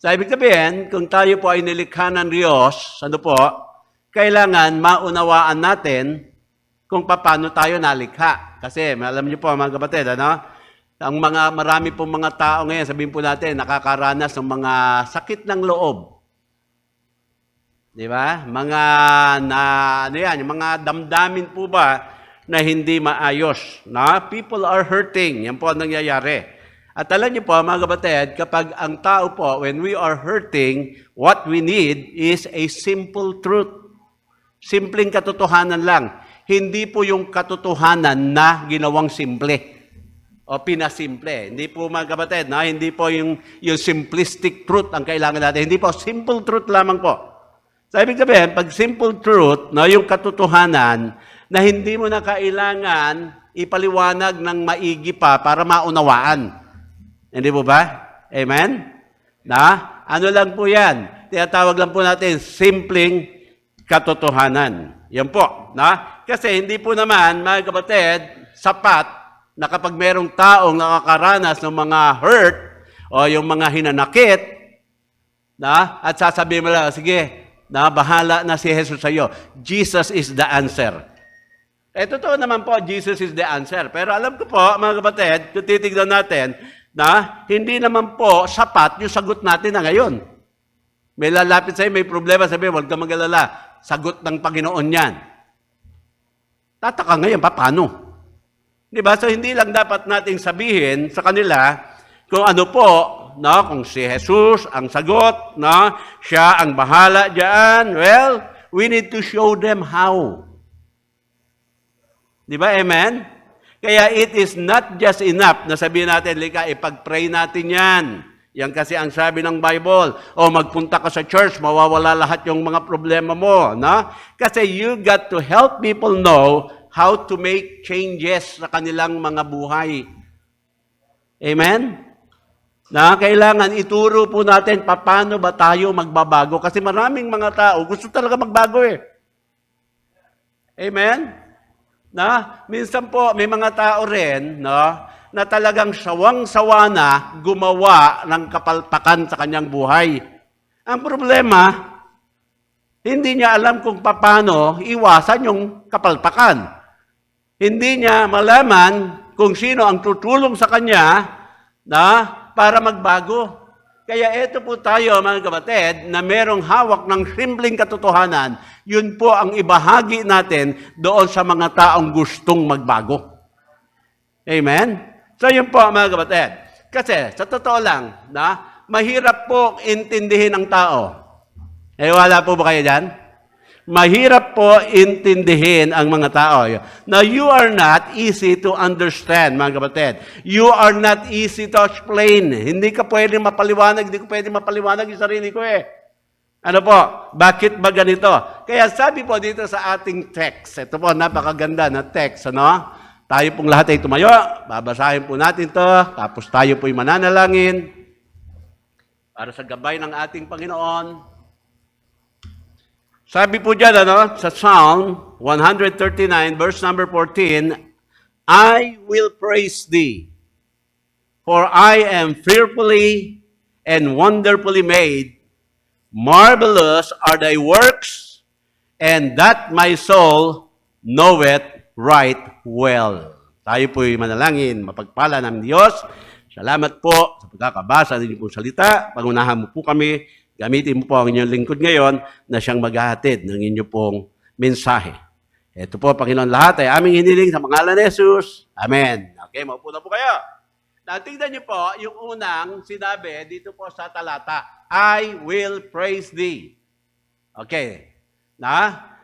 So, ibig sabihin, kung tayo po ay nilikha ng Diyos, ano po, kailangan maunawaan natin kung paano tayo nalikha. Kasi, alam niyo po mga kapatid, ano? Marami pong mga tao ngayon, sabihin po natin, nakakaranas ng mga sakit ng loob. Di ba? Yung mga damdamin po ba na hindi maayos. People are hurting. Yan po ang nangyayari. At alam niyo po, mga kapatid, kapag ang tao po, when we are hurting, what we need is a simple truth. Simpleng katotohanan lang. Hindi po yung katotohanan na ginawang simple o pinasimple. Hindi po, mga kapatid, hindi po yung simplistic truth ang kailangan natin. Hindi po, simple truth lamang po. So, ibig sabihin, pag simple truth, yung katotohanan na hindi mo na kailangan ipaliwanag ng maigi pa para maunawaan. Hindi po ba? Amen? Ano lang po yan? Tinatawag lang po natin, simpleng katotohanan. Yan po. Kasi hindi po naman, mga kapatid, sapat na kapag merong taong nakakaranas ng mga hurt o yung mga hinanakit, at sasabihin mo lang, sige, bahala na si Jesus sa iyo. Jesus is the answer. Totoo naman po, Jesus is the answer. Pero alam ko po, mga kapatid, kung titignan natin, hindi naman po sapat yung sagot natin na ngayon. May lalapit sa'yo, may problema, sabi, huwag ka mag-alala. Sagot ng Panginoon yan. Tataka ngayon, paano? Diba? So, hindi lang dapat nating sabihin sa kanila kung ano po, kung si Jesus ang sagot, siya ang bahala dyan. Well, we need to show them how. Diba? Amen? Kaya it is not just enough na sabihin natin, lika, ipag-pray natin yan. Yan kasi ang sabi ng Bible. O magpunta ka sa church, mawawala lahat yung mga problema mo. Kasi you got to help people know how to make changes sa kanilang mga buhay. Amen? Kailangan ituro po natin paano ba tayo magbabago. Kasi maraming mga tao gusto talaga magbago eh. Amen? Minsan po, may mga tao rin, na talagang sawang-sawa na gumawa ng kapalpakan sa kanyang buhay. Ang problema, hindi niya alam kung paano iwasan yung kapalpakan. Hindi niya malaman kung sino ang tutulong sa kanya para magbago. Kaya ito po tayo, mga kapatid, na merong hawak ng simpleng katotohanan, yun po ang ibahagi natin doon sa mga taong gustong magbago. Amen? So yun po, mga kapatid. Kasi, sa totoo lang, mahirap po intindihin ang tao. Wala po ba kayo dyan? Mahirap po intindihin ang mga tao. Now, you are not easy to understand, mga kapatid. You are not easy to explain. Hindi ka pwede mapaliwanag, hindi ko pwede mapaliwanag yung sarili ko eh. Ano po? Bakit ba ganito? Kaya sabi po dito sa ating text, ito po, napakaganda na text, Tayo pong lahat ay tumayo, babasahin po natin to, tapos tayo po'y mananalangin para sa gabay ng ating Panginoon. Sabi po dyan, sa Psalm 139, verse number 14, I will praise thee, for I am fearfully and wonderfully made. Marvelous are thy works, and that my soul knoweth right well. Tayo po'y manalangin, mapagpala ng Diyos. Salamat po sa pagkakabasa ng inyong salita. Pangunahan mo po kami. Gamitin mo po ang inyong lingkod ngayon na siyang maghahatid ng inyong pong mensahe. Ito po, Panginoon, lahat ay aming hiniling sa pangalan ni Jesus. Amen. Okay, maupo na po kayo. Tingnan niyo po yung unang sinabi dito po sa talata, I will praise thee. Okay.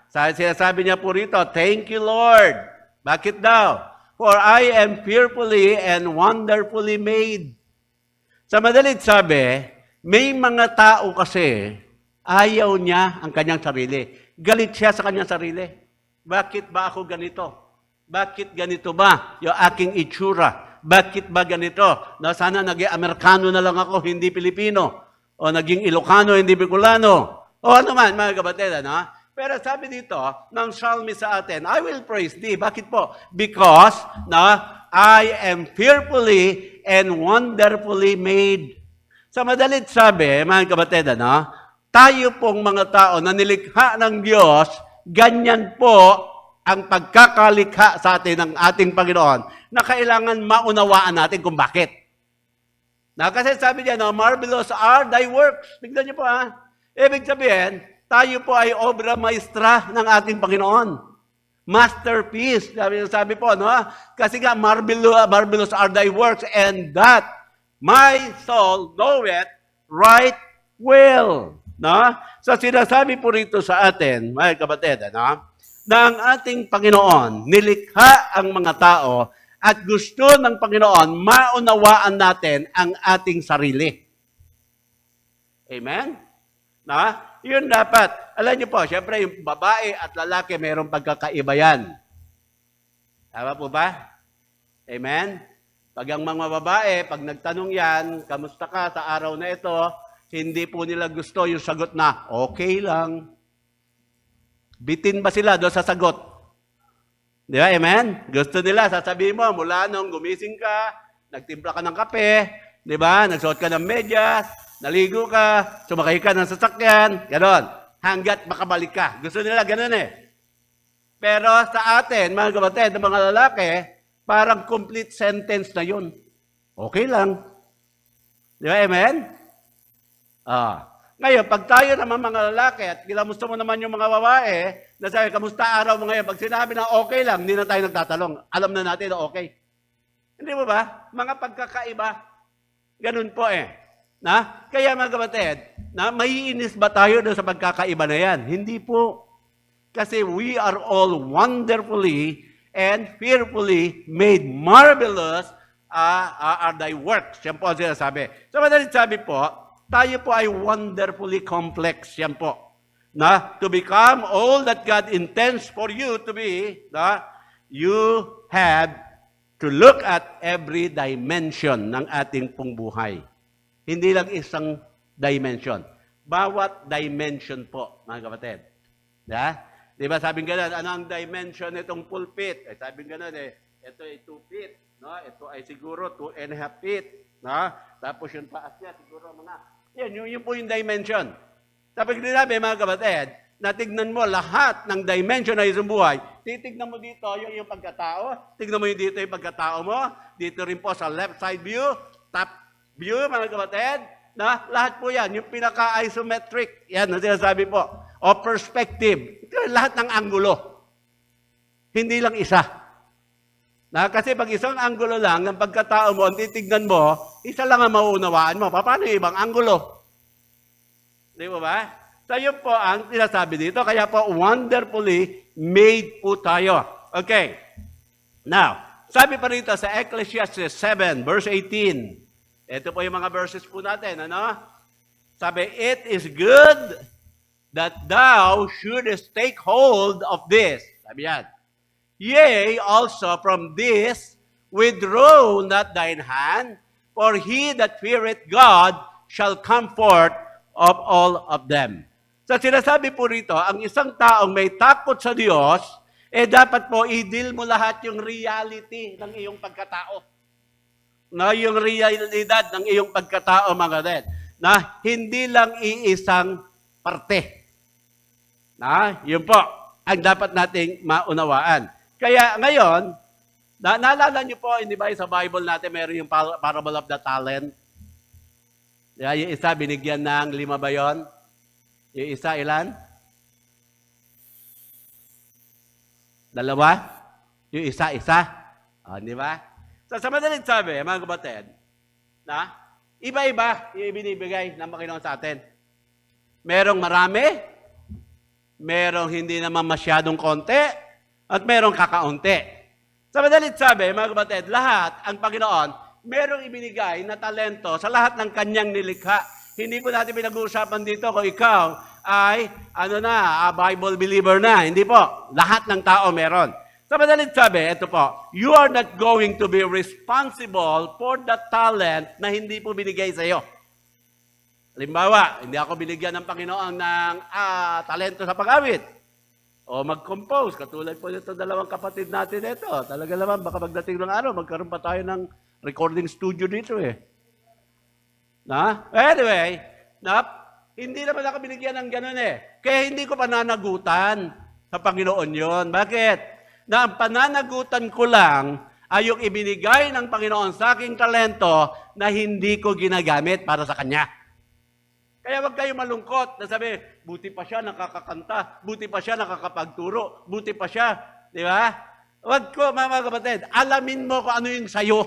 Sinasabi niya po rito, thank you, Lord. Bakit daw? For I am fearfully and wonderfully made. Sa madalit sabi, may mga tao kasi, ayaw niya ang kanyang sarili. Galit siya sa kanyang sarili. Bakit ba ako ganito? Bakit ganito ba yung aking itsura? Bakit ba ganito? Sana naging Amerikano na lang ako, hindi Pilipino. O naging Ilocano, hindi Bicolano. O ano man, mga kapatid, Pero sabi dito, ng psalmist sa atin, I will praise thee. Bakit po? Because, I am fearfully and wonderfully made. Sa madalit sabi, mga kapatid, tayo pong mga tao na nilikha ng Diyos, ganyan po ang pagkakalikha sa atin ng ating Panginoon na kailangan maunawaan natin kung bakit. Kasi sabi niya, marvelous are thy works. Tignan niyo po Ibig sabihin, tayo po ay obra maestra ng ating Panginoon. Masterpiece. Sabi po, Kasi nga, marvelous are thy works, and that my soul knoweth right well. So sinasabi po rito sa atin, mga kapatid, na ang ating Panginoon, nilikha ang mga tao at gusto ng Panginoon, maunawaan natin ang ating sarili. Amen? Yun dapat. Alam niyo po, siyempre yung babae at lalaki, mayroong pagkakaiba yan. Tama po ba? Amen? Pag ang mga babae, pag nagtanong yan, kamusta ka sa araw na ito, hindi po nila gusto yung sagot na, okay lang. Bitin ba sila doon sa sagot? Di ba, amen? Gusto nila, sasabihin mo, mula nung gumising ka, nagtimpla ka ng kape, di ba? Nagsuot ka ng medyas, naligo ka, sumakay ka ng sasakyan, gano'n. Hanggat makabalik ka. Gusto nila gano'n Pero sa atin, mga kapatid, ng mga lalaki, parang complete sentence na yun. Okay lang. Di ba, amen? Ngayon, pag tayo naman mga lalaki at kinamusta mo naman yung mga babae, na sabi, kamusta araw mo ngayon? Pag sinabi na okay lang, hindi na tayo nagtatalong. Alam na natin na okay. Hindi mo ba? Mga pagkakaiba. Ganun po Kaya mga kapatid, maiinis ba tayo doon sa pagkakaiba na yan? Hindi po. Kasi we are all wonderfully and fearfully made marvelous are thy works. Yan po ang sinasabi. So madalit sabi po, tayo po ay wonderfully complex. Yan po. To become all that God intends for you to be, you have to look at every dimension ng ating pong buhay. Hindi lang isang dimension. Bawat dimension po, mga kapatid. Di ba sabing gano'n, ano ang dimension nitong pulpit? Sabing gano'n ito ay 2 feet. Ito ay siguro 2.5 feet. Tapos yung taas niya, siguro mga yun po yung dimension. Tapos sinabi, mga kapatid, na tignan mo lahat ng dimension na isang buhay, titignan mo dito yung pagkatao, tignan mo yung dito yung pagkatao mo, dito rin po sa left side view, top view, mga kapatid, lahat po yan, yung pinaka-isometric, yan ang sinasabi po, o perspective, ito lahat ng anggulo. Hindi lang isa. Kasi pag isang anggulo lang, ng pagkatao mo, ang titignan mo, isa lang ang mauunawaan mo. Paano yung ibang anggulo? Di ba? So yun po ang sinasabi dito. Kaya po, wonderfully made po tayo. Okay. Now, sabi pa rito sa Ecclesiastes 7, verse 18. Ito po yung mga verses po natin. Sabi, it is good that thou shouldest take hold of this. Sabi yan. Yea, also from this withdraw not thine hand, for he that feareth God shall come forth of all of them. So sinasabi po rito, ang isang taong may takot sa Diyos, dapat po i-deal mo lahat yung reality ng iyong pagkatao. Yung realidad ng iyong pagkatao, mga kapatid, na hindi lang iisang parte. Yun po ang dapat nating maunawaan. Kaya ngayon, naalala niyo po, hindi ba sa Bible natin meron yung parable of the talent? Yung isa binigyan ng 5 ba yun? Yung isa ilan? 2? Yung isa? Di ba? So, sa madaling sabi, mga kapatid, iba-iba yung ibinibigay ng Panginoon sa atin. Merong marami, merong hindi naman masyadong konti, at merong kakaunti. Sa madalit sabi, mga kapatid, lahat ang Panginoon, merong ibinigay na talento sa lahat ng kanyang nilikha. Hindi po natin pinag-uusapan dito kung ikaw ay, Bible believer na. Hindi po. Lahat ng tao meron. Sa madalit sabi, ito po, you are not going to be responsible for the talent na hindi po binigay sa iyo. Halimbawa, hindi ako binigyan ng Panginoon ng talento sa pag-awit. O mag-compose, katulad po nito 2 kapatid natin ito. Talaga naman, baka magdating ng araw, magkaroon pa tayo ng recording studio dito Anyway, hindi naman ako binigyan ng ganun eh. Kaya hindi ko pananagutan sa Panginoon yon. Bakit? Na ang pananagutan ko lang ay yung ibinigay ng Panginoon sa aking talento na hindi ko ginagamit para sa Kanya. Kaya wag kayo malungkot na sabi, buti pa siya nakakakanta, buti pa siya nakakapagturo, buti pa siya, di ba? Wag ko, mga kapatid, alamin mo kung ano yung sayo.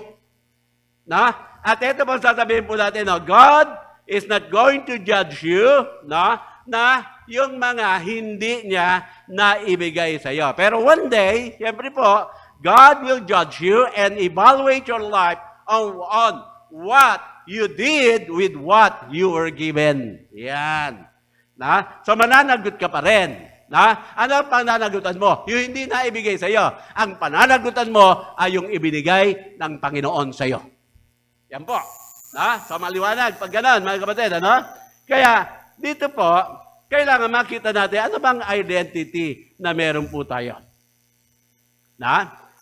At ito bang sasabihin po natin, God is not going to judge you, na yung mga hindi niya naibigay sa iyo. Pero one day, siyempre po, God will judge you and evaluate your life on what you did with what you were given. Yan. So mananagot ka pa rin. Ano ang pananagutan mo? Yung hindi na ibigay sa iyo. Ang pananagutan mo ay yung ibinigay ng Panginoon sa iyo. Yan po. So maliwanag pag gano'n, mga kapatid. Kaya dito po, kailangan makita natin ano bang identity na meron po tayo.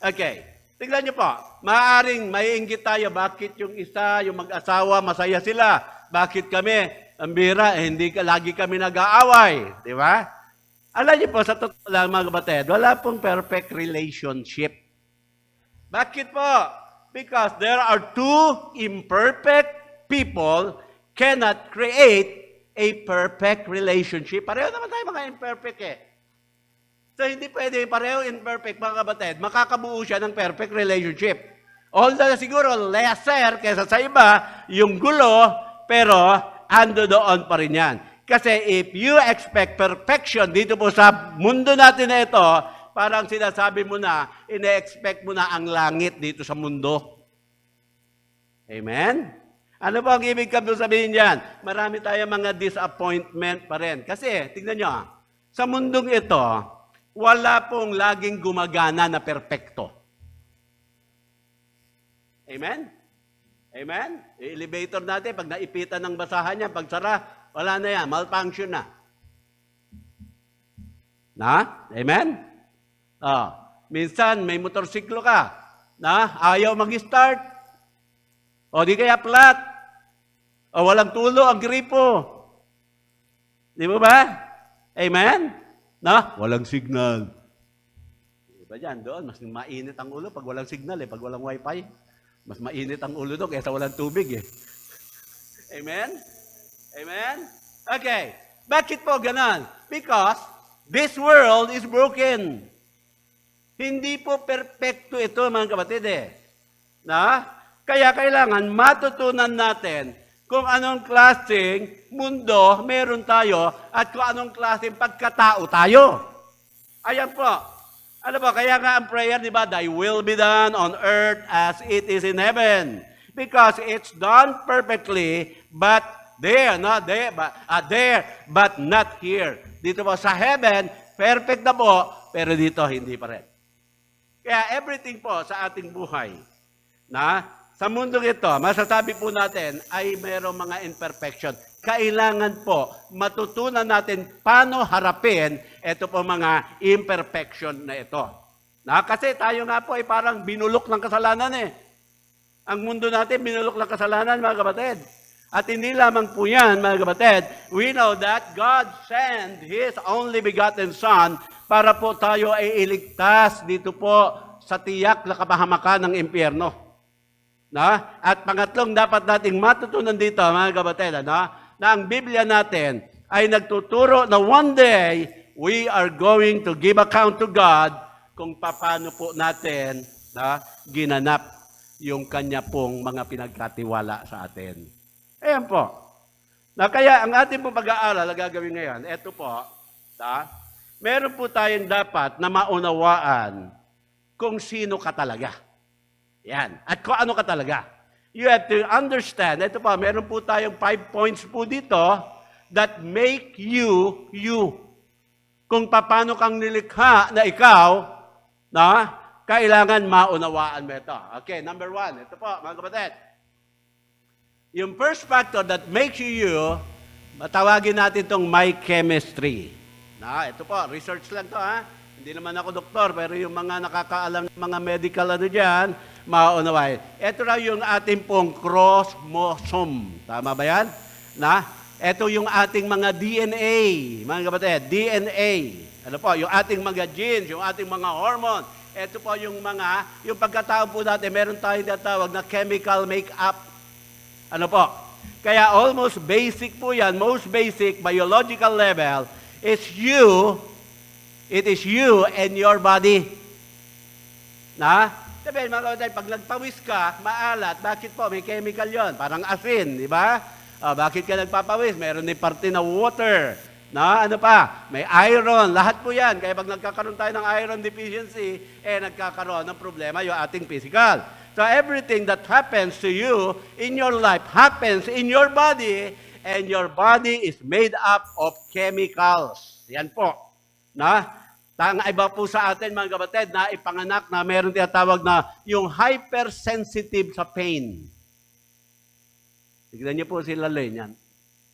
Okay. Tignan niyo po, maaaring maiinggit tayo, bakit yung isa, yung mag-asawa, masaya sila? Bakit kami, ang bira, hindi lagi kami nag-aaway? Di ba? Alam niyo po, sa totoo lang mga kapatid, wala pong perfect relationship. Bakit po? Because there are two imperfect people cannot create a perfect relationship. Pareho naman tayo mga imperfect eh. So, hindi pwede pareho imperfect, mga kapatid. Makakabuo siya ng perfect relationship. Although siguro lesser kaysa sa iba, yung gulo, pero ando doon pa rin yan. Kasi if you expect perfection dito po sa mundo natin na ito, parang sinasabi mo na, ine-expect mo na ang langit dito sa mundo. Amen? Ano po ang ibig sabihin dyan? Marami tayong mga disappointment pa rin. Kasi, tingnan nyo, sa mundong ito, wala pong laging gumagana na perpekto. Amen? Amen? Elevator natin, pag naipitan ng basahan niya, pag sara, wala na yan, malfunction na. Amen? Minsan, may motorsiklo ka, ayaw mag-start, o di kaya flat, o walang tulo ang gripo. Di ba? Amen? Walang signal. Diba dyan, doon, mas mainit ang ulo pag walang signal pag walang wifi. Mas mainit ang ulo doon kaysa walang tubig Amen? Amen? Okay. Bakit po ganon? Because this world is broken. Hindi po perfecto ito, mga kapatid Kaya kailangan matutunan natin kung anong klaseng mundo meron tayo at kung anong klaseng pagkatao tayo. Ayan po. Ano po, kaya nga ang prayer, di ba, Thy will be done on earth as it is in heaven. Because it's done perfectly, but there, but not here. Dito po sa heaven, perfect na po, pero dito hindi pa rin. Kaya everything po sa ating buhay, sa mundo ito, masasabi po natin ay mayroong mga imperfection. Kailangan po matutunan natin paano harapin ito po mga imperfection na ito. Kasi tayo nga po ay parang binulok ng kasalanan Ang mundo natin binulok ng kasalanan, mga kapatid. At hindi lamang po yan, mga kapatid. We know that God sent His only begotten Son para po tayo ay iligtas dito po sa tiyak na kapahamakan ng impyerno. At pangatlong dapat nating matutunan dito, mga kapatid, na ang Biblia natin ay nagtuturo na one day we are going to give account to God kung paano po natin ginanap yung Kanya pong mga pinagkatiwala sa atin. Ayan po. Kaya ang ating pong pag-aaral na gagawin ngayon, eto po, meron po tayong dapat na maunawaan kung sino ka talaga. Yan. At kung ano ka talaga. You have to understand, ito pa, meron po tayong 5 points po dito that make you, you. Kung paano kang nilikha na ikaw, kailangan maunawaan mo ito. Okay, number 1. Ito po, mga kapatid. Yung first factor that makes you, you, matawagin natin itong my chemistry. Ito po, research lang to Hindi naman ako doktor, pero yung mga nakakaalam ng mga medical dyan, maunawain. Ito raw yung ating pong chromosome. Tama ba yan? Na? Ito yung ating mga DNA, mga kapatid, DNA. Ano po, yung ating mga genes, yung ating mga hormone. Ito po yung pagkatao po natin, meron tayong tinatawag na chemical makeup. Ano po? Kaya almost basic po yan, most basic biological level is it is you and your body. Na? Sabihin mga kapatid, pag nagpawis ka, maalat, bakit po? May chemical yon, parang asin, di ba? Bakit ka nagpapawis? Meron din parte na water. Na, ano pa? May iron. Lahat po yan. Kaya pag nagkakaroon tayo ng iron deficiency, nagkakaroon ng problema yung ating physical. So everything that happens to you in your life happens in your body, and your body is made up of chemicals. Yan po. Na? Iba po sa atin, mga kapatid, na ipanganak na meron tinatawag na yung hypersensitive sa pain. Tignan niyo po sila yan.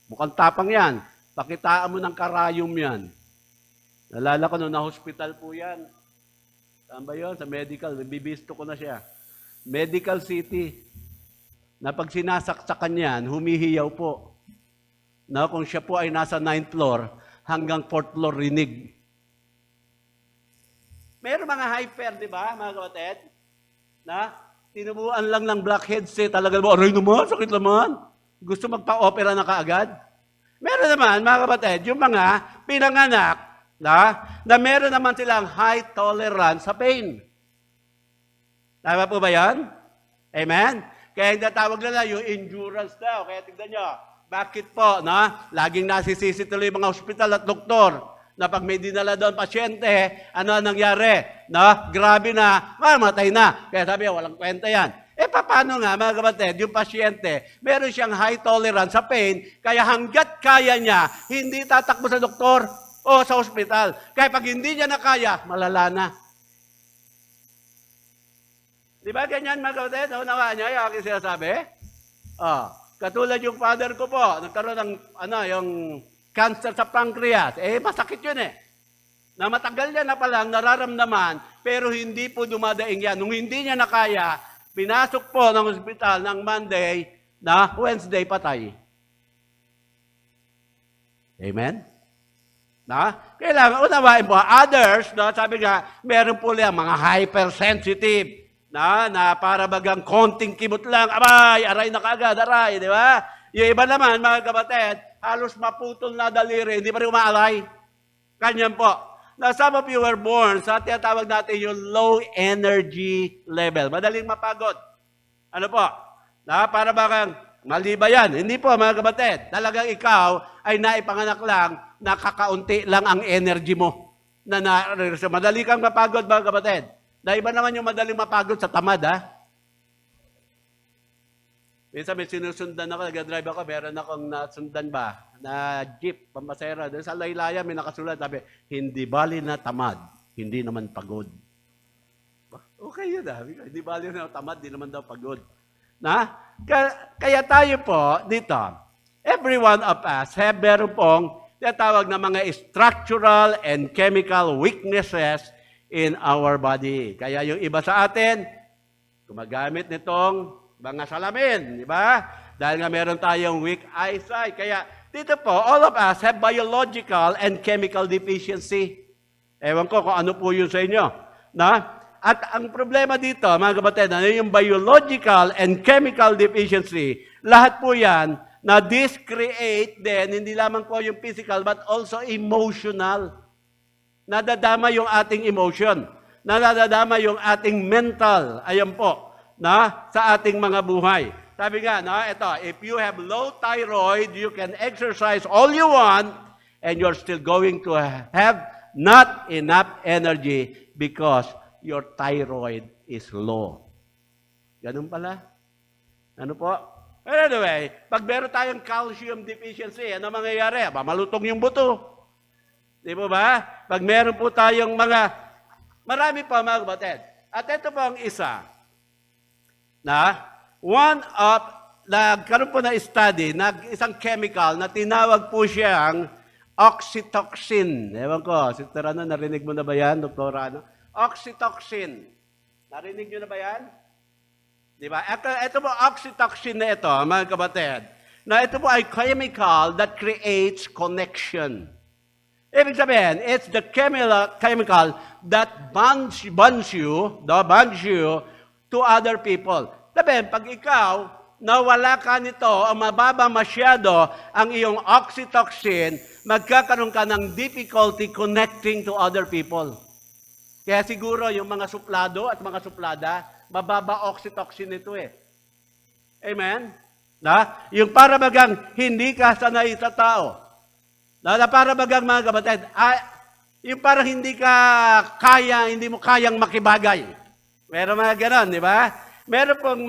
Mukhang tapang yan. Pakitaan mo ng karayom yan. Nalala ko nung na-hospital po yan. Saan ba yun? Sa medical. Bibisto ko na siya. Medical City. Na pag sinasaksakan yan, humihiyaw po. Na kung siya po ay nasa 9th floor, hanggang 4th floor rinig. Meron mga hyper, di ba, mga kapatid? Na tinubuan lang ng blackheads talaga mo, aray naman, sakit naman. Gusto magpa-opera na kaagad. Meron naman, mga kapatid, yung mga pinanganak na meron naman silang high tolerance sa pain. Tama po ba yan? Amen? Kaya yung tatawag nila yung endurance daw. Kaya tignan nyo, bakit po, laging nasisisi tuloy yung mga ospital at doktor na pag may dinala doon pasyente, ano nangyari? Grabe na, mamatay na. Kaya sabi, walang kwenta yan. Paano nga, mga kapatid, yung pasyente, meron siyang high tolerance sa pain, kaya hanggat kaya niya, hindi tatakbo sa doktor o sa ospital. Kaya pag hindi niya na kaya, malala na. Di ba ganyan, mga kapatid? Naunawaan niya yung aking sinasabi? Katulad yung father ko po, nagkaroon ng, yung cancer sa pancreas. Masakit yun Na matagal niya na palang nararamdaman, pero hindi po dumadaing yan. Nung hindi niya na kaya, pinasok po ng ospital ng Monday, Wednesday patay. Amen? Kailangan unawain po. Others, sabi nga, meron po lang mga hypersensitive, na para bagang konting kimot lang, aray na kaagad, aray, di ba? Yung iba naman, mga kapatid, halos maputol na daliri, hindi pa rin umaalay. Kanyan po. Now, some of you were born sa tinatawag natin yung low energy level. Madaling mapagod. Ano po? Para bakang mali ba yan? Hindi po, mga kapatid. Talagang ikaw ay naipanganak lang, nakakaunti lang ang energy mo. Madali kang mapagod, mga kapatid. Iba naman yung madaling mapagod sa tamad, Minsan may sinusundan ako, nag-drive ako, meron akong nasundan ba, na jeep, pamasera. Doon sa laylaya, may nakasulat, sabi, hindi bali na tamad, hindi naman pagod. Okay yun, Hindi bali na tamad, hindi naman daw pagod. Kaya tayo po, dito, every one of us have meron pong tinatawag na mga structural and chemical weaknesses in our body. Kaya yung iba sa atin, gumagamit nitong mga salamin, di ba? Dahil nga meron tayong weak eyesight. Kaya dito po, all of us have biological and chemical deficiency. Ewan ko kung ano po yun sa inyo. At ang problema dito, mga kapatid, yung biological and chemical deficiency, lahat po yan, na this create din, hindi lamang po yung physical, but also emotional. Nadadama yung ating emotion. Nadadama yung ating mental. Ayan po, sa ating mga buhay. Sabi nga, ito, if you have low thyroid, you can exercise all you want, and you're still going to have not enough energy because your thyroid is low. Ganun pala. Ano po? Anyway, pag meron tayong calcium deficiency, ano mangyayari? Malutong yung buto. Di ba ba? Pag meron po tayong marami pa mga kapatid. At ito po ang isa, nagkaroon po na study, isang chemical na tinawag po siyang oxytocin. Ewan ko, si Terano, narinig mo na ba yan, Doktora? Oxytocin. Narinig nyo na ba yan? Di ba? Ito po, oxytocin na ito, mga kapatid, na ito po ay chemical that creates connection. Ibig sabihin, it's the chemical that bonds you to other people. Sabihin, pag ikaw, nawala ka nito o mababa masyado ang iyong oxytocin, magkakaroon ka ng difficulty connecting to other people. Kaya siguro yung mga suplado at mga suplada, mababa oxytocin nito eh. Amen? Na? Yung para bagang hindi ka sanay sa tao. Na para bagang mga kapatid, yung parang hindi mo kayang makibagay. Meron mga ganon, di ba? Meron pong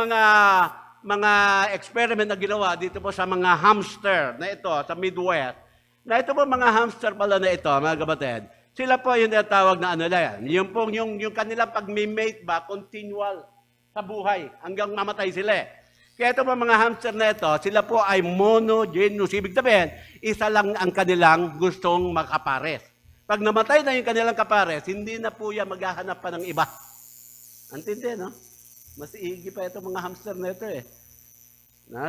mga experiment na ginawa dito po sa mga hamster na ito, sa Midwest. Na ito po mga hamster pala na ito, mga kapatid. Sila po yung natawag na ano na yan. Yung kanilang pag-mate ba, continual sa buhay hanggang mamatay sila eh. Kaya ito po mga hamster na ito, sila po ay monogenous. Ibig sabihin, isa lang ang kanilang gustong makapares. Pag namatay na yung kanilang kapares, hindi na po yan maghahanap pa ng iba. Antindi, no? Mas iigi pa itong mga hamster na ito eh.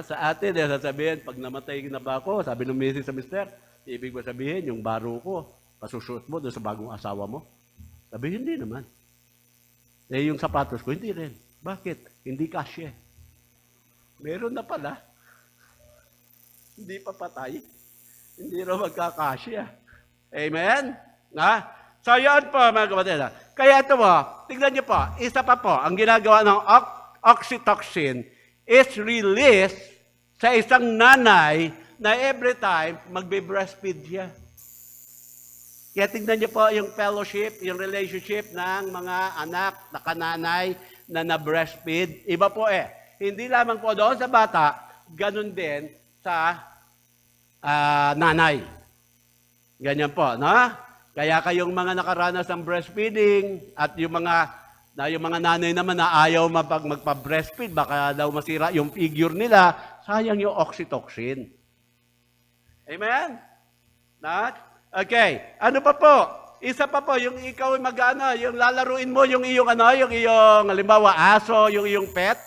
Sa atin, sasabihin, pag namatay na ba ako, sabi ng misis sa mister, ibig ba sabihin, yung baro ko, pasusuot mo doon sa bagong asawa mo? Sabi, hindi naman. Yung sapatos ko, hindi rin. Bakit? Hindi kasya. Meron na pala. Hindi pa patay. Hindi raw magkakasya. Amen? So, yun po, mga kapatid. Kaya ito po, tignan niyo po, isa pa po, ang ginagawa ng oxytocin is released sa isang nanay na every time magbe-breastfeed siya. Kaya tignan niyo po yung fellowship, yung relationship ng mga anak na kananay na na-breastfeed. Iba po eh. Hindi lamang po doon sa bata, ganun din sa nanay. Ganyan po, no? Kaya kayong mga nakaranas ng breastfeeding at yung mga nanay naman na ayaw magpa-breastfeed, baka daw masira yung figure nila, sayang yung oxytocin. Amen? Okay. Ano pa po? Isa pa po, yung ikaw yung lalaruin mo yung iyong halimbawa aso, yung iyong pet.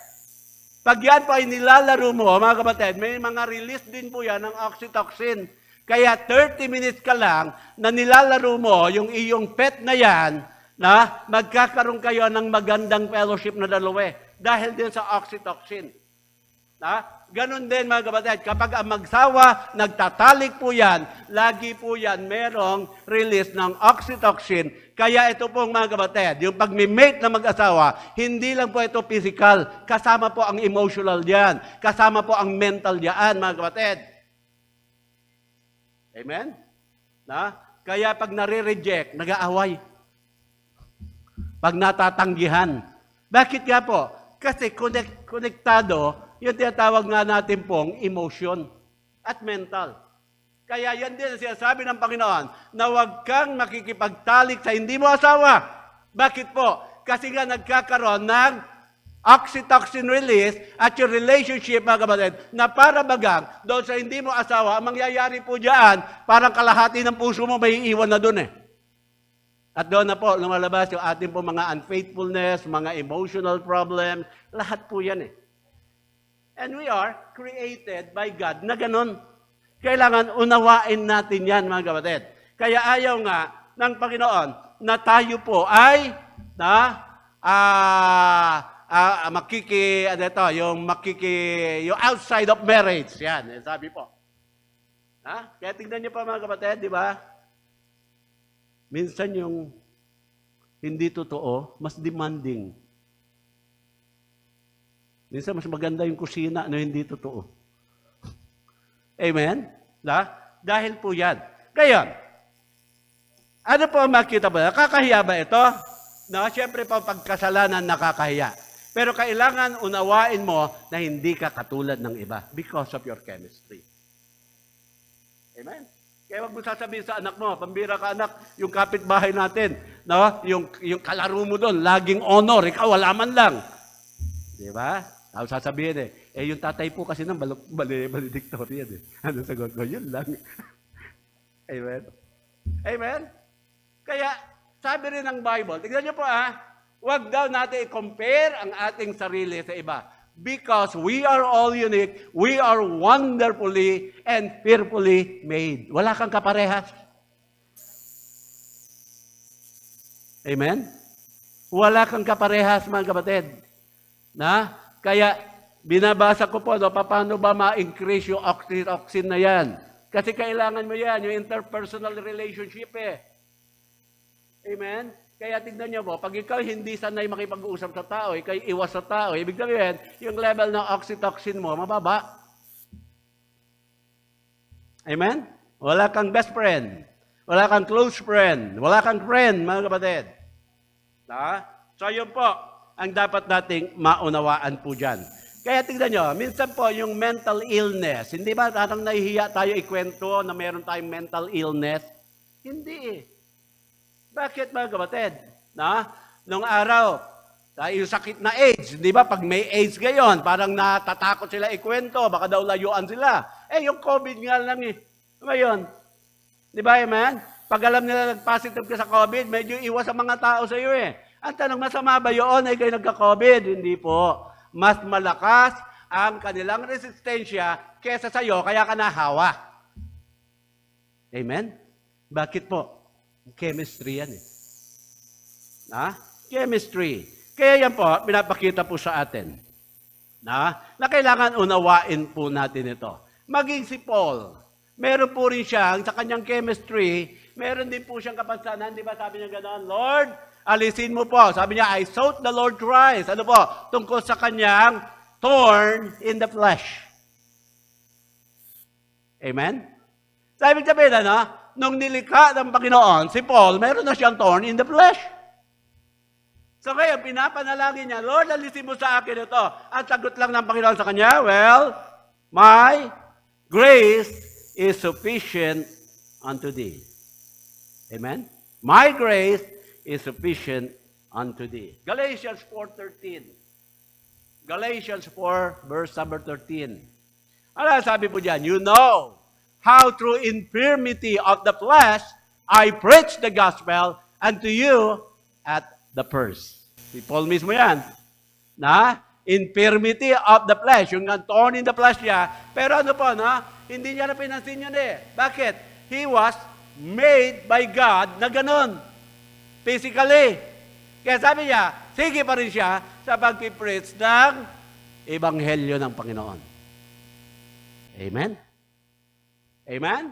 Pag yan po ay nilalaro mo, mga kapatid, may mga release din po yan ng oxytocin. Kaya 30 minutes ka lang na nilalaro mo yung iyong pet na yan, na magkakaroon kayo ng magandang fellowship na dalawa dahil din sa oxytocin. Ganon din mga kapatid, kapag ang magsawa, nagtatalik po yan, lagi po yan merong release ng oxytocin. Kaya ito pong mga kapatid, yung pag-mate na mag-asawa, hindi lang po ito physical, kasama po ang emotional diyan, kasama po ang mental diyan, mga kapatid. Amen? Kaya pag nare-reject, nag-aaway. Pag natatanggihan. Bakit nga po? Kasi konektado, yung tinatawag nga natin pong emotion at mental. Kaya yan din ang sinasabi ng Panginoon, na huwag kang makikipagtalik sa hindi mo asawa. Bakit po? Kasi nga nagkakaroon ng oxytocin release at yung relationship, mga kapatid, na para bagang doon sa hindi mo asawa, ang mangyayari po dyan, parang kalahati ng puso mo may iiwan na doon eh. At doon na po, lumalabas yung ating po mga unfaithfulness, mga emotional problems, lahat po yan eh. And we are created by God na ganun. Kailangan unawain natin yan, mga kapatid. Kaya ayaw nga ng Panginoon na tayo po ay yung outside of marriage. Yan, sabi po. Kaya tingnan niyo pa mga kapatid, di ba? Minsan yung hindi totoo, mas demanding. Minsan mas maganda yung kusina na hindi totoo. Amen? Dahil po yan. Kaya, ano po ang makita ba? Nakakahiya ba ito? Siyempre po pagkasalanan nakakahiya. Pero kailangan unawain mo na hindi ka katulad ng iba because of your chemistry. Amen? Kaya wag mo sasabihin sa anak mo, pambira ka anak, yung kapitbahay natin, yung kalaro mo doon, laging honor, ikaw wala man lang. Di ba? Sasabihin yung tatay po kasi ng valedictorian Ano sagot ko? Yun lang. Amen? Amen? Kaya, sabi rin ng Bible, tignan niyo po wag daw natin i-compare ang ating sarili sa iba. Because we are all unique, we are wonderfully and fearfully made. Wala kang kaparehas. Amen? Wala kang kaparehas, mga kapatid. Na? Kaya, binabasa ko po, paano ba ma-increase yung oxytocin na yan? Kasi kailangan mo yan, yung interpersonal relationship eh. Amen? Kaya tignan niyo po, pag ikaw hindi sanay makipag-usap sa tao, ikaw iwas sa tao, ibig sabihin, yung level ng oxytocin mo, mababa. Amen? Wala kang best friend. Wala kang close friend. Wala kang friend, mga kapatid. So yun po, ang dapat nating maunawaan po dyan. Kaya tignan nyo, minsan po yung mental illness, hindi ba parang nahihiya tayo ikwento na meron tayong mental illness? Hindi eh. Bakit mga kapatid? Nung araw, yung sakit na AIDS, di ba? Pag may AIDS ngayon, parang natatakot sila ikwento, baka daw layuan sila. Yung COVID nga lang eh. Ano yun? Di ba, amen? Pag alam nila nag-positive ka sa COVID, medyo iwas sa mga tao sa iyo eh. Ang tanong, masama ba yun ay kayo nagka-COVID? Hindi po. Mas malakas ang kanilang resistensya kesa sa iyo, kaya ka nahawa. Amen? Bakit po? Chemistry yan eh. Chemistry. Kaya yan po, pinapakita po sa atin na kailangan unawain po natin ito. Maging si Paul, meron po rin siya, sa kanyang chemistry, meron din po siyang kapansanan, di ba sabi niya gano'n, Lord, alisin mo po. Sabi niya, I sought the Lord thrice. Ano po? Tungkol sa kanyang thorn in the flesh. Amen? Sabi sabihin, nung nilikha ng Panginoon, si Paul, meron na siyang thorn in the flesh. So kaya, pinapanalangin niya, Lord, alisin mo sa akin ito. At sagot lang ng Panginoon sa kanya, well, my grace is sufficient unto thee. Amen? My grace is sufficient unto thee. Galatians 4:13. Galatians 4, verse number 13. Ano sabi po dyan? You know how through infirmity of the flesh, I preach the gospel unto you at the first. Si Paul mismo yan. Infirmity of the flesh. Yung thorn in the flesh niya. Pero ano po, hindi niya na pinansin yun eh. Bakit? He was made by God na ganun. Physically. Kaya sabi niya, sige pa rin siya sa pag-preach ng Ebanghelyo ng Panginoon. Amen? Amen?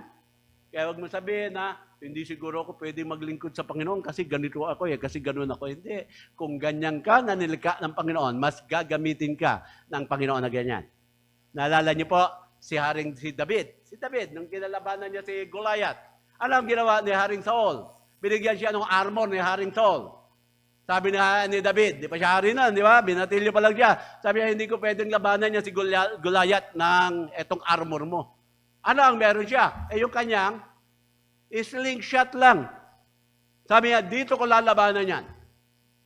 Kaya huwag mo sabihin na, hindi siguro ako pwedeng maglingkod sa Panginoon kasi ganito ako kasi ganun ako. Hindi. Kung ganyan ka na nilikha ng Panginoon, mas gagamitin ka ng Panginoon na ganyan. Naalala niyo po, si David. Si David, nung kinalabanan niya si Goliath, ano ang ginawa ni Haring Saul? Binigyan siya ng armor ni Haring Saul. Sabi ni David, di pa siya hari nun, di ba? Binatilyo pa lang siya. Sabi niya, hindi ko pwedeng labanan niya si Goliath ng etong armor mo. Ano ang meron siya? Yung kanyang slingshot lang. Sabi niya, dito ko lalabanan yan.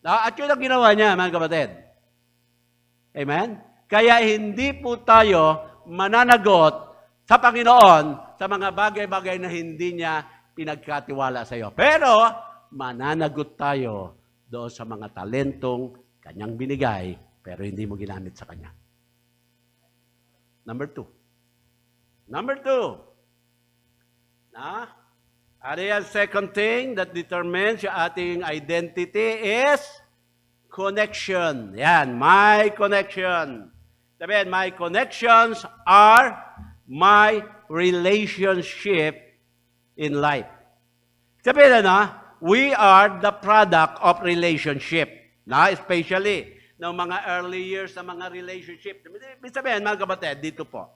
At yun ang ginawa niya, mga kapatid. Amen? Kaya hindi po tayo mananagot sa Panginoon sa mga bagay-bagay na hindi niya pinagkatiwala sa iyo. Pero, mananagot tayo doon sa mga talentong kanyang binigay, pero hindi mo ginamit sa kanya. Number 2. Ano yan, second thing that determines yung ating identity is connection. Yan, my connection. Sabihin, my connections are my relationship in life. Sabihin, we are the product of relationship. Especially, ng mga early years na mga relationship. Sabihin, mga kapatid, dito po,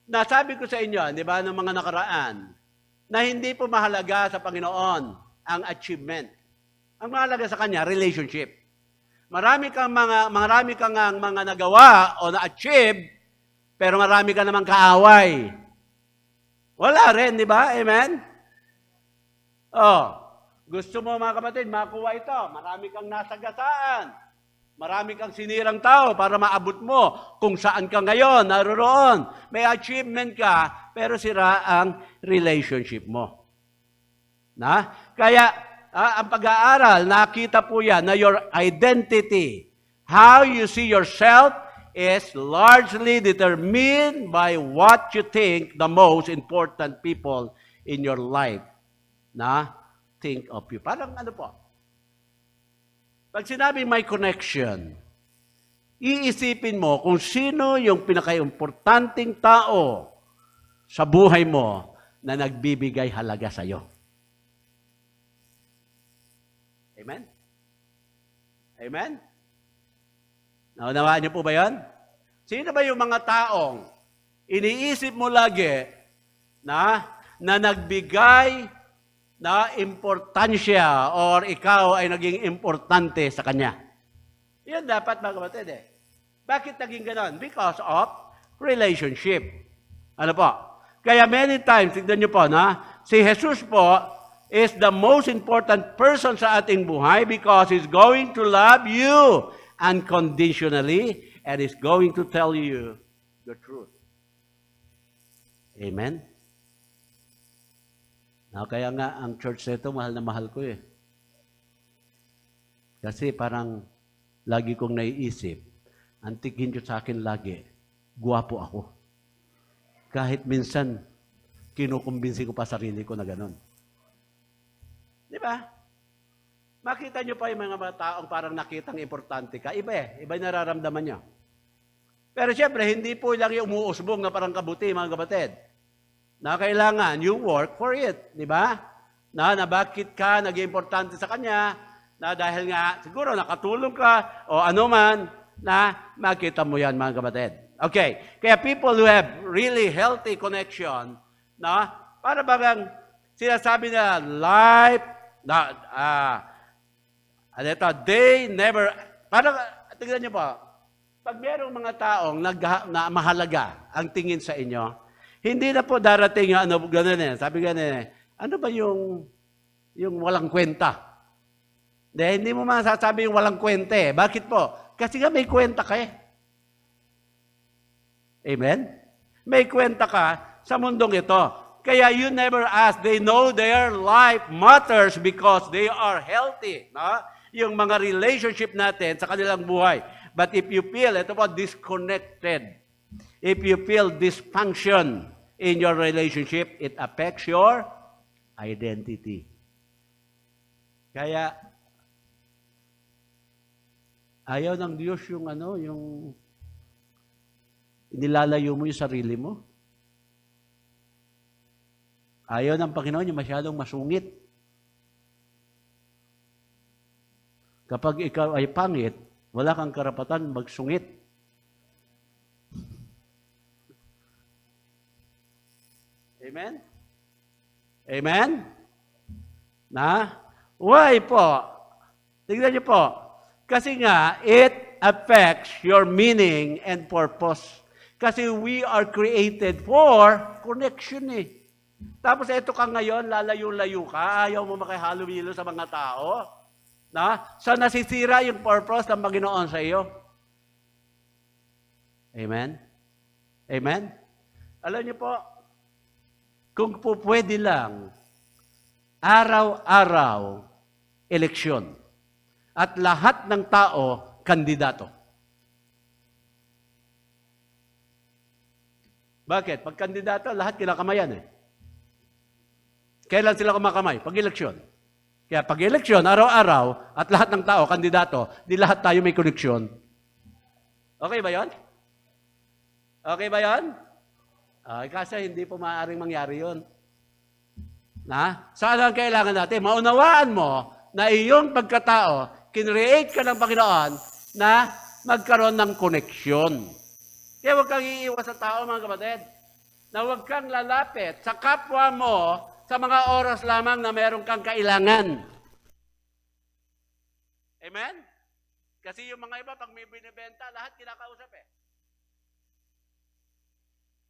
nasabi ko sa inyo, di ba, ng mga nakaraan, na hindi po mahalaga sa Panginoon ang achievement. Ang mahalaga sa Kanya, relationship. Marami kang mga nagawa o na-achieve, pero marami ka namang kaaway. Wala rin, di ba? Amen? Gusto mo mga kapatid, makuha ito. Marami kang nasagasaan. Marami kang sinirang tao para maabot mo kung saan ka ngayon, naroon. May achievement ka, pero sira ang relationship mo. Kaya, ang pag-aaral, nakita po yan na your identity, How you see yourself is largely determined by what you think the most important people in your life na think of you. Parang ano po, pag sinabing may connection, iisipin mo kung sino yung pinaka-importanting tao sa buhay mo na nagbibigay halaga sa iyo. Amen? Amen? Naunawaan niyo po ba yan? Sino ba yung mga taong iniisip mo lagi na nagbigay na importansya or ikaw ay naging importante sa kanya? Yan dapat mga kapatid eh. Bakit naging ganon? Because of relationship. Ano po? Kaya many times, tignan niyo po na, si Jesus po is the most important person sa ating buhay because He's going to love you unconditionally and is going to tell you the truth. Amen? Kaya nga, ang church nito, mahal na mahal ko eh. Kasi parang lagi kong naiisip, ang tingin nyo sa akin lagi, guwapo ako. Kahit minsan, kinukumbinsi ko pa sarili ko na gano'n. Di ba? Makita nyo pa yung mga taong parang nakitang importante ka. Iba eh. Iba yung nararamdaman nyo. Pero siyempre, hindi po lang yung umuusbong na parang kabuti, mga kapatid. Na kailangan, you work for it. Di ba? Na bakit ka naging importante sa kanya, na dahil nga, siguro nakatulong ka, o ano man, na makita mo yan, mga kapatid. Okay. Kaya people who have really healthy connection, na para bagang sinasabi na life, they never, parang, tignan niyo po, pag merong mga taong na mahalaga ang tingin sa inyo, hindi na po darating yung ano, gano'n eh. Sabi gano'n eh, ano ba yung walang kwenta? Hindi mo masasabi yung walang kwenta eh. Bakit po? Kasi nga may kwenta ka eh. Amen? May kwenta ka sa mundong ito. Kaya you never ask. They know their life matters because they are healthy. No? Yung mga relationship natin sa kanilang buhay. But if you feel, ito po, disconnected. If you feel dysfunction in your relationship, it affects your identity. Kaya, ayaw ng Diyos yung nilalayo mo yung sarili mo. Ayaw ng Panginoon yung masyadong masungit. Kapag ikaw ay pangit, wala kang karapatan magsungit. Amen? Amen? Why po? Tignan niyo po. Kasi nga, it affects your meaning and purpose. Kasi we are created for connection eh. Tapos ito ka ngayon, lalayo-layo ka, ayaw mo makihalo-hilo sa mga tao. So nasisira yung purpose ng Panginoon sa iyo. Amen? Amen? Alam niyo po, kung po pwede lang, araw-araw, eleksyon. At lahat ng tao, kandidato. Bakit? Pag kandidato, lahat kinakamayan eh. Kailan sila kumakamay? Pag eleksyon. Kaya pag eleksyon, araw-araw, at lahat ng tao, kandidato, di lahat tayo may koneksyon. Okay ba yon? Okay ba yon? Kasi hindi po maaaring mangyari yon. Saan ang kailangan natin? Maunawaan mo na iyong pagkatao, kinreate ka ng Panginoon na magkaroon ng koneksyon. Kaya huwag kang iiwas sa tao, mga kapatid. Na huwag kang lalapit sa kapwa mo sa mga oras lamang na meron kang kailangan. Amen? Kasi yung mga iba, pag may binibenta, lahat kinakausap eh.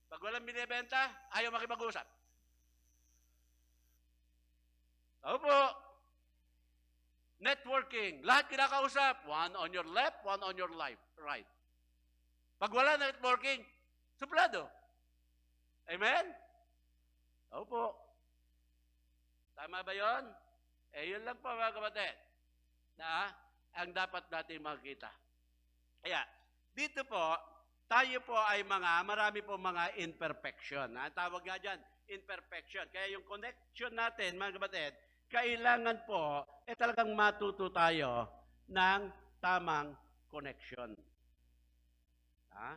Pag walang binibenta, ayaw makipag-usap. Opo. Networking. Lahat kinakausap. One on your left, one on your right. Pag wala na networking, suplado. Amen? Opo. Tama ba yun? Yun lang po mga kapatid. Na ang dapat natin makita. Kaya, dito po, tayo po ay marami po mga imperfection. Ang tawag nga dyan, imperfection. Kaya yung connection natin, mga kapatid, kailangan po, talagang matuto tayo ng tamang connection. Ha?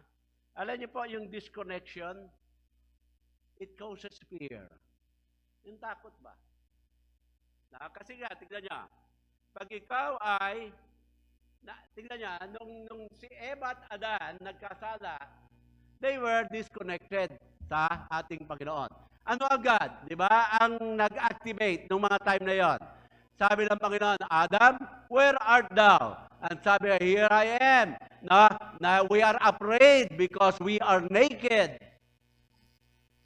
Alam niyo po, yung disconnection, it causes fear. Yung takot ba? Kasi nga, tignan niya, pag ikaw ay, tignan niya, nung si Eva at Adan nagkasala, they were disconnected sa ating Panginoon. Ano agad, di ba, ang nag-activate nung mga time na yon? Sabi ng Panginoon, Adam, where art thou? And sabi, here I am. Na we are afraid because we are naked.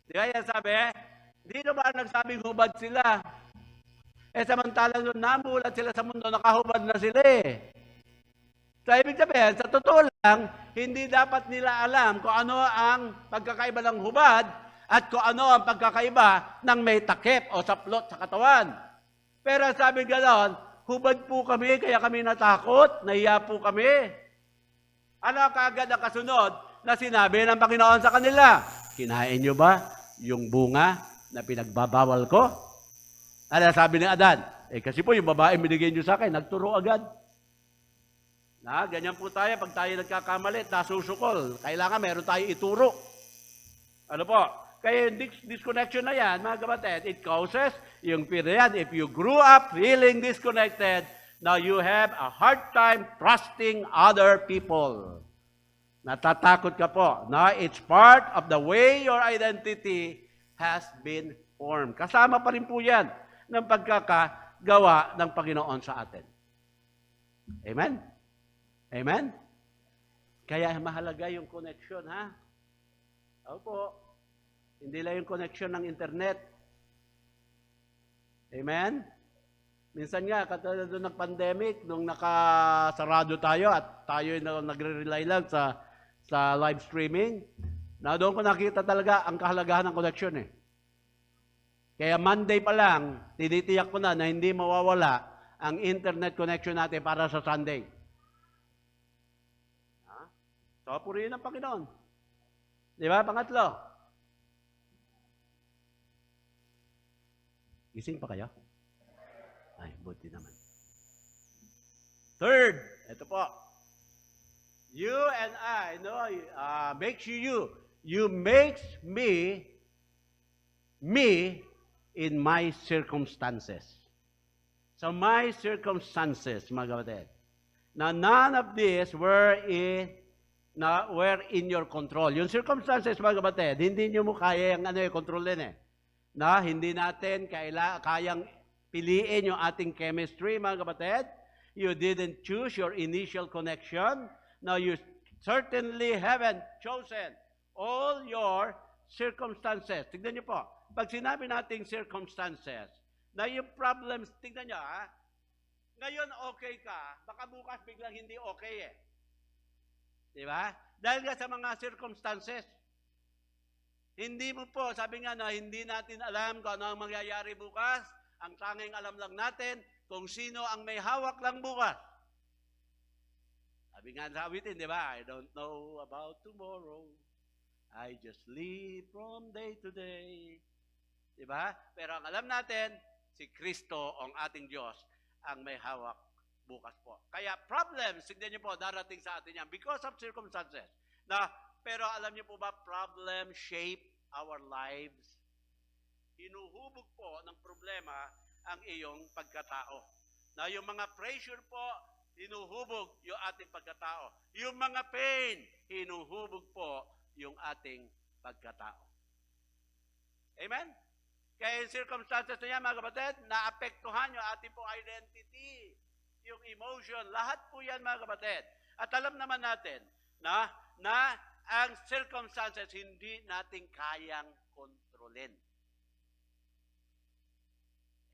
Di ba yan sabi? Di ba nagsabing hubad sila? Samantalang nung namulat sila sa mundo, nakahubad na sila eh. So, ibig sabihin, sa totoo lang, hindi dapat nila alam kung ano ang pagkakaiba ng hubad at kung ano ang pagkakaiba ng may takip o saplot sa katawan. Pero sabi gano'n, hubad po kami, kaya kami natakot, nahiya po kami. Ano kaagad ang kasunod na sinabi ng Panginoon sa kanila? Kinain nyo ba yung bunga na pinagbabawal ko? Ano sabi ni Adan? Kasi po yung babae binigay nyo sa akin, nagturo agad. Ganyan po tayo, pag tayo nagkakamali, nasusukol. Kailangan meron tayo ituro. Ano po? Kaya yung disconnection na yan, mga kapatid, it causes yung period. If you grew up feeling disconnected, now you have a hard time trusting other people. Natatakot ka po. Now, it's part of the way your identity has been formed. Kasama pa rin po yan ng pagkakagawa ng Panginoon sa atin. Amen? Amen? Kaya mahalaga yung connection, ha? Opo. Hindi lang yung connection ng internet. Amen? Minsan nga, katulad doon ng pandemic, nung nakasarado tayo at tayo nagre-rely lang sa live streaming, na doon ko nakita talaga ang kahalagahan ng connection eh. Kaya Monday pa lang, tinitiyak ko na hindi mawawala ang internet connection natin para sa Sunday. So, purihin ang Panginoon. Di ba? Pangatlo. Gising pa kayo? Ay, buti naman. Third, ito po. You and I, makes you makes me in my circumstances. So my circumstances, mga kapatid. Now, none of this were in your control. Yung circumstances, mga kapatid, hindi nyo mo kaya yung kontrolin eh. Hindi natin kayang piliin yung ating chemistry, mga kapatid. You didn't choose your initial connection. Now, you certainly haven't chosen all your circumstances. Tignan nyo po. Pag sinabi nating circumstances, na yung problems, tignan nyo ngayon okay ka, baka bukas biglang hindi okay eh. Di ba? Dahil nga sa mga circumstances. Hindi mo po, sabi nga na hindi natin alam kung ano ang mangyayari bukas. Ang tanging alam lang natin kung sino ang may hawak lang bukas. Sabi nga sa awitin, di ba? I don't know about tomorrow. I just live from day to day. Di ba? Pero ang alam natin, si Kristo, ang ating Diyos, ang may hawak bukas po. Kaya problems, tignan niyo po, darating sa atin yan because of circumstances. Pero alam niyo po ba, problem shape our lives. Hinuhubog po ng problema ang iyong pagkatao. Yung mga pressure po, hinuhubog yung ating pagkatao. Yung mga pain, hinuhubog po yung ating pagkatao. Amen? Kaya yung circumstances na yan, mga kapatid, naapektuhan yung ating po identity, yung emotion, lahat po yan, mga kapatid. At alam naman natin na ang circumstances hindi natin kayang kontrolin.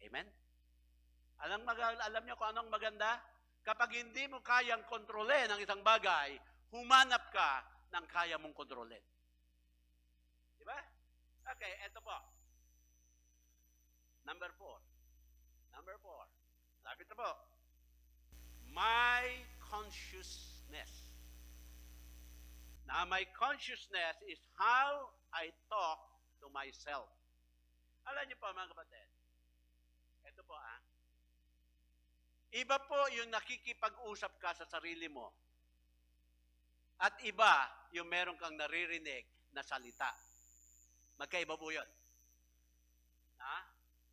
Amen? Alam niyo kung anong maganda? Kapag hindi mo kayang kontrolin ang isang bagay, humanap ka ng kaya mong kontrolin. Diba? Okay, eto po. Number 4. Sabi ito po. My consciousness. Now, my consciousness is how I talk to myself. Alam niyo po, mga kapatid, ito po iba po yung nakikipag-usap ka sa sarili mo. At iba yung meron kang naririnig na salita. Magkaiba po yun.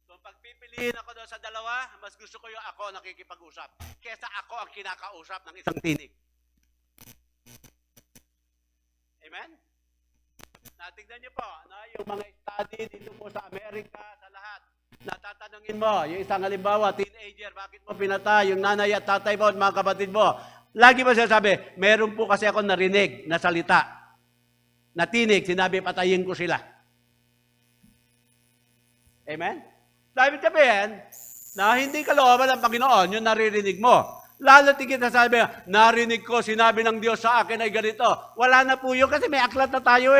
Kung pagpipiliin ako doon sa dalawa, mas gusto ko yung ako nakikipag-usap kesa ako ang kinakausap ng isang tinig. Amen? Natignan niyo po, yung mga study dito po sa Amerika, sa lahat. Natatanungin mo, yung isang halimbawa, teenager, bakit mo pinatay yung nanay at tatay mo at mga kapatid mo? Lagi ba siya sabi, meron po kasi ako narinig na salita, na tinig, sinabi, patayin ko sila. Amen? Sabi sabihin, na hindi kalooban ng Panginoon, yung naririnig mo. Lalo tigit na sabi, narinig ko, sinabi ng Diyos sa akin ay ganito. Wala na po yun kasi may aklat na tayo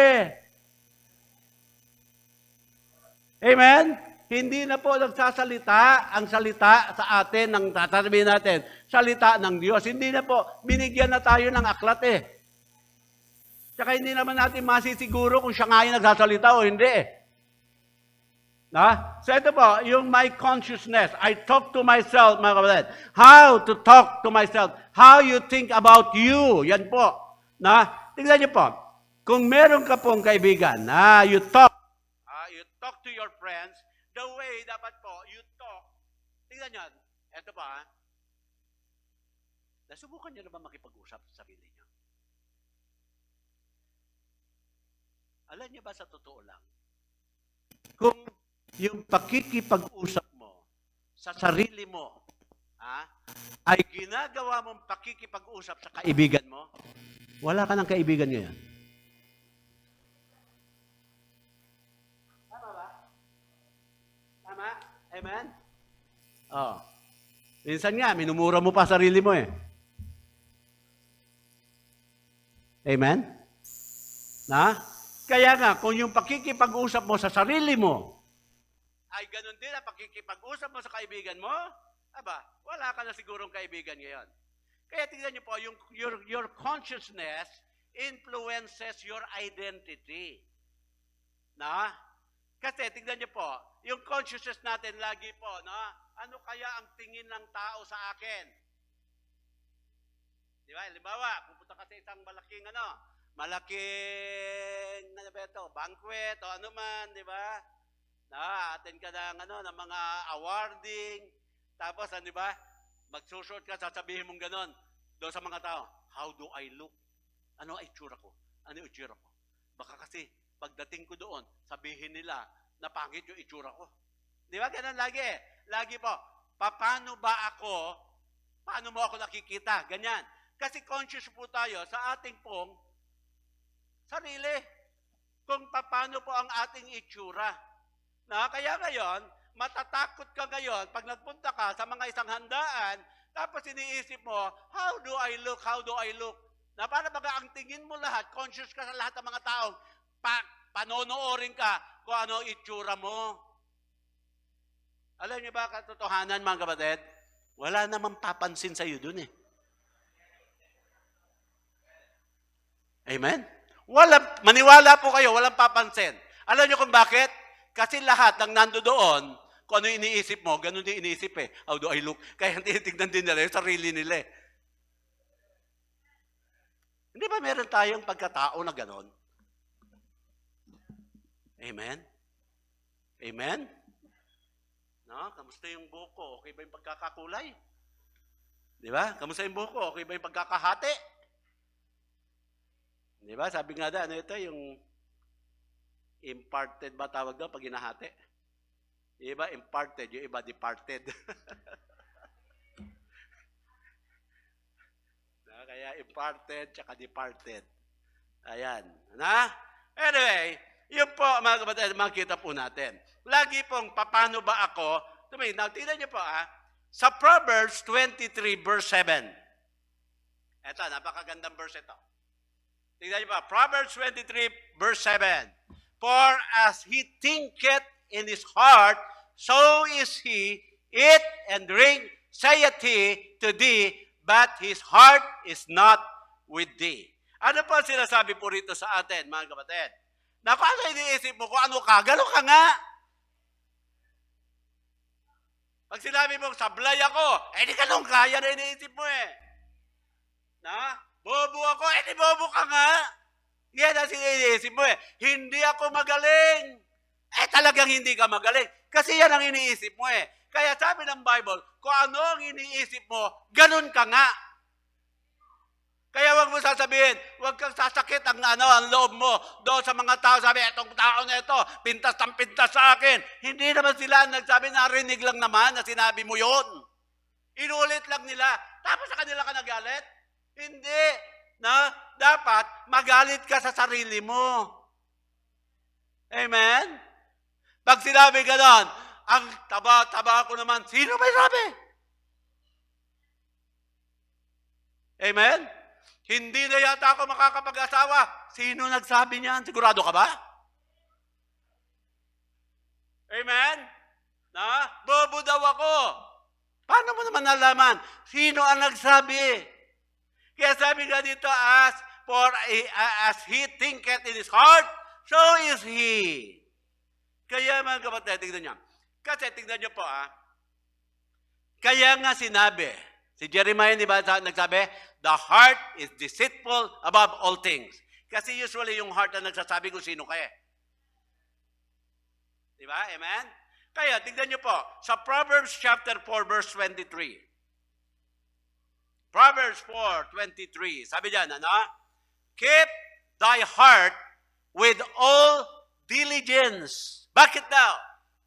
Amen? Hindi na po nagsasalita ang salita sa atin, ng sasabihin natin, salita ng Diyos. Hindi na po, binigyan na tayo ng aklat Tsaka hindi naman natin masisiguro kung siya nga yung nagsasalita o hindi So ito po, yung my consciousness, I talk to myself, mga kapatid. How to talk to myself. How you think about you. Yan po. Tingnan niyo po, kung meron ka pong kaibigan, you talk to your friends, the way dapat po, you talk. Tingnan niyo, ito po nasubukan niyo na ba makipag-usap sa sarili niyo? Alam niyo ba sa totoo lang, kung yung pakikipag-usap mo sa sarili mo, ay ginagawa mong pakikipag-usap sa kaibigan mo, wala ka ng kaibigan ngayon. Tama ba? Tama? Amen? Minsan nga, minumura mo pa sarili mo Amen? Kaya nga, kung yung pakikipag-usap mo sa sarili mo, ay ganun din ang pakikipag-usap mo sa kaibigan mo, wala ka na sigurong kaibigan ngayon. Kaya tingnan niyo po, your consciousness influences your identity. Kasi tingnan niyo po, yung consciousness natin lagi po, ano kaya ang tingin ng tao sa akin? Di ba? Halimbawa, pupunta ka sa isang malaking banquet o ano man, di ba? Attend ka ng mga awarding, tapos, di ba, magsusuot ka, sasabihin mong ganon, doon sa mga tao, how do I look? Ano ay itsura ko? Ano yung itsura ko? Baka kasi, pagdating ko doon, sabihin nila, na pangit yung itsura ko. Di ba, ganon lagi. Lagi po, paano ba ako, paano mo ako nakikita? Ganyan. Kasi conscious po tayo sa ating pong sarili, kung paano po ang ating itsura. Kaya ngayon, matatakot ka ngayon pag nagpunta ka sa mga isang handaan, tapos iniisip mo, how do I look? How do I look? Para baga ang tingin mo lahat, conscious ka sa lahat ng mga taong, panonoorin ka kung ano itsura mo. Alam niyo ba katotohanan, mga kapatid? Wala namang papansin sa iyo dun Amen? Maniwala po kayo, walang papansin. Alam niyo kung bakit? Kasi lahat ng nandoon, kung ano iniisip mo, ganun din iniisip How do I look? Kaya tinitignan din nila yung sarili nila Hindi ba meron tayong pagkatao na ganun? Amen? Amen? Kamusta yung buko? Okay ba yung pagkakakulay? Di ba? Kamusta yung buko? Okay ba yung pagkakahati? Di ba? Sabi nga ito yung imparted ba tawag daw pag hinahati? Yung iba imparted, yung iba departed. Kaya imparted tsaka departed. Ayan. Anyway, yun po mga kapatid, makita po natin. Lagi pong paano ba ako, tingnan niyo po sa Proverbs 23 verse 7. Ito, napakagandang verse ito. Tingnan niyo po, Proverbs 23 verse 7. For as he thinketh in his heart, so is he, eat and drink, saith he to thee, but his heart is not with thee. Ano po ang sinasabi po rito sa atin, mga kapatid? Na kung ano iniisip mo, kung ano ka, gano'n ka nga. Pag sinabi mo, sablay ako, di gano'n ka, yan ang iniisip mo eh. Na, bobo ako, di bobo ka nga. Yan ang iniisip mo eh. Hindi ako magaling. Talagang hindi ka magaling. Kasi yan ang iniisip mo eh. Kaya sabi ng Bible, kung ano ang iniisip mo, ganun ka nga. Kaya wag mo sasabihin, wag kang sasakit ang loob mo doon sa mga tao. Sabi, etong tao na ito, pintas ng pintas sa akin. Hindi naman sila nagsabi, narinig lang naman na sinabi mo yon. Inulit lang nila. Tapos sa kanila ka nagalit? Hindi. Na, dapat magalit ka sa sarili mo. Amen? Pag sinabi ganon, ang taba-taba ko naman, sino may sabi? Amen? Hindi na yata ako makakapag-asawa. Sino nagsabi niyan? Sigurado ka ba? Amen? Na, bobo daw ako. Paano mo naman nalaman? Sino ang nagsabi? Kaya sabi nga dito, as he thinketh in his heart, so is he. Kaya mga kapatid, tignan niyo. Kasi tignan niyo po, kaya nga sinabi, si Jeremiah, di ba, nagsabi, the heart is deceitful above all things. Kasi usually yung heart na nagsasabi kung sino ka eh. Di ba? Amen? Kaya, tignan niyo po, sa Proverbs chapter 4, verse 23. Proverbs 4:23. Sabi diyan, keep thy heart with all diligence. Bakit daw?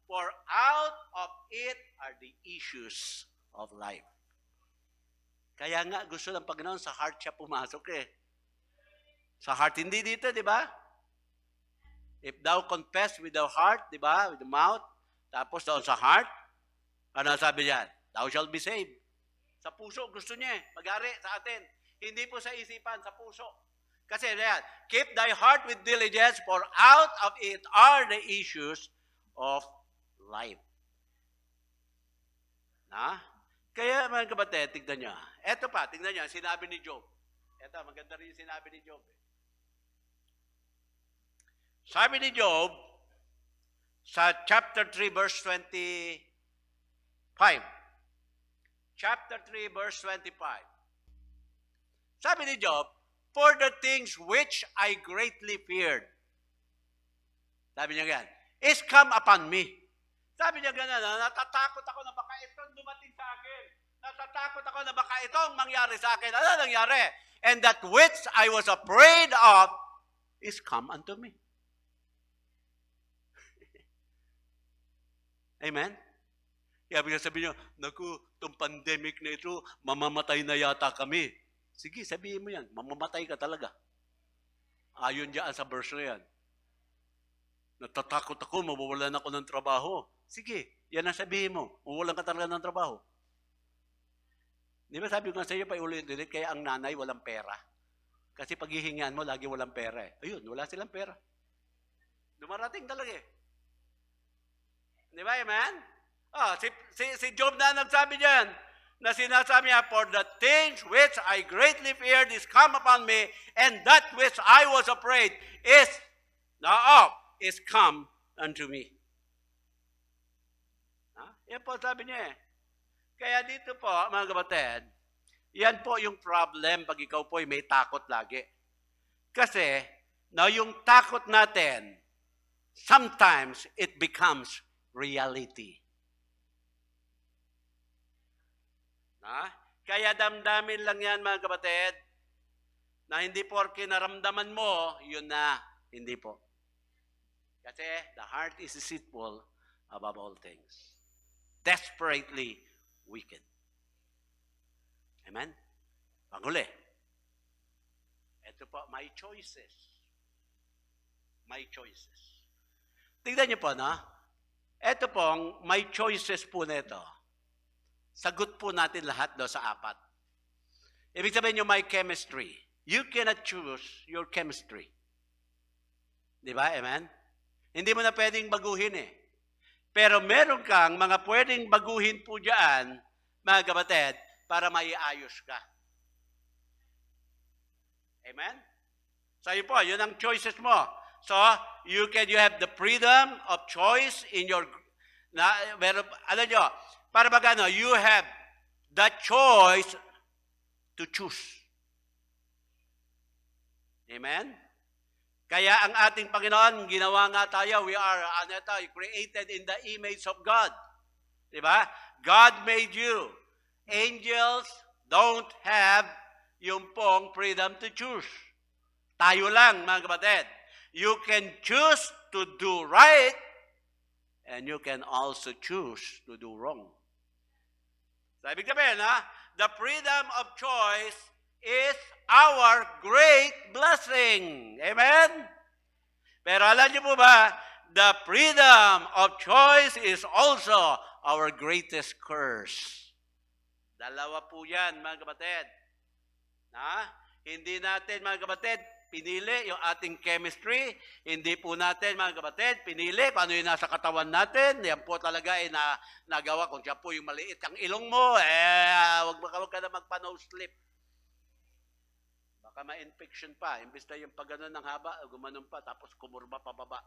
For out of it are the issues of life. Kaya nga, gusto ng Panginoon, sa heart siya pumasok eh. Sa heart, hindi dito, di ba? If thou confess with the heart, di ba? With the mouth, tapos doon sa heart, ano sabi diyan? Thou shalt be saved. Sa puso, gusto niya mag-ari sa atin. Hindi po sa isipan, sa puso. Kasi yan, keep thy heart with diligence, for out of it are the issues of life. Kaya mga kapatid, tignan niyo. Eto pa, tignan niyo, sinabi ni Job. Eto, maganda rin yung sinabi ni Job. Sabi ni Job, sa chapter 3, verse 25. Chapter 3, verse 25. Sabi ni Job, for the things which I greatly feared. Sabi niya gan, is come upon me. Sabi niya gan, natatakot ako na baka itong dumating sa akin. Natatakot ako na baka itong mangyari sa akin. Ano nangyari? And that which I was afraid of is come unto me. Amen? Kaya bigla sabihin nyo, naku, itong pandemic na ito, mamamatay na yata kami. Sige, sabihin mo yan, mamamatay ka talaga. Ayon dyan sa verse na yan. Natatakot ako, mawawalan ako ng trabaho. Sige, yan ang sabihin mo, mawawalan ka talaga ng trabaho. Di ba sabi ko nga sa iyo, paulit-ulit, kaya ang nanay walang pera. Kasi pag hihingian mo, lagi walang pera eh. Ayun, wala silang pera. Dumarating talaga eh. Di ba, amen? Si Job na nagsabi diyan, na sinasabi niya, for the things which I greatly feared is come upon me, and that which I was afraid is come unto me. Yan po sabi niya eh. Kaya dito po, mga kapatid, yan po yung problem pag ikaw po may takot lagi. Kasi, yung takot natin, sometimes it becomes reality. Kaya damdamin lang yan, mga kapatid, na hindi porke naramdaman mo, yun na, hindi po. Kasi the heart is deceitful above all things. Desperately wicked. Amen? Panghuli. Ito po, my choices. My choices. Tignan niyo po, ito pong my choices po nito. Sagot po natin lahat sa 4. Ibig sabihin yung my chemistry. You cannot choose your chemistry. Di ba? Amen? Hindi mo na pwedeng baguhin eh. Pero meron kang mga pwedeng baguhin po dyan, mga kapatid, para maiayos ka. Amen? Sa'yo po, yun ang choices mo. So, you have the freedom of choice in your, alam nyo, para magano, you have the choice to choose. Amen? Kaya ang ating Panginoon, ginawa nga tayo, we are created in the image of God. Diba? God made you. Angels don't have yung pong freedom to choose. Tayo lang, mga kapatid. You can choose to do right, and you can also choose to do wrong. So, ibig sabihin, the freedom of choice is our great blessing. Amen? Pero alam niyo po ba, the freedom of choice is also our greatest curse. Dalawa po yan, mga kapatid. Hindi natin, mga kapatid, pinili yung ating chemistry. Hindi po natin, mga kapatid, pinili kung ano yung nasa katawan natin. Yan po talaga nagawa. Kung siya po yung maliit ang ilong mo, wag ka na magpa-nose slip. Baka ma-infection pa. Imbis na yung pag-ganon ng haba, gumanon pa, tapos kumurba pababa.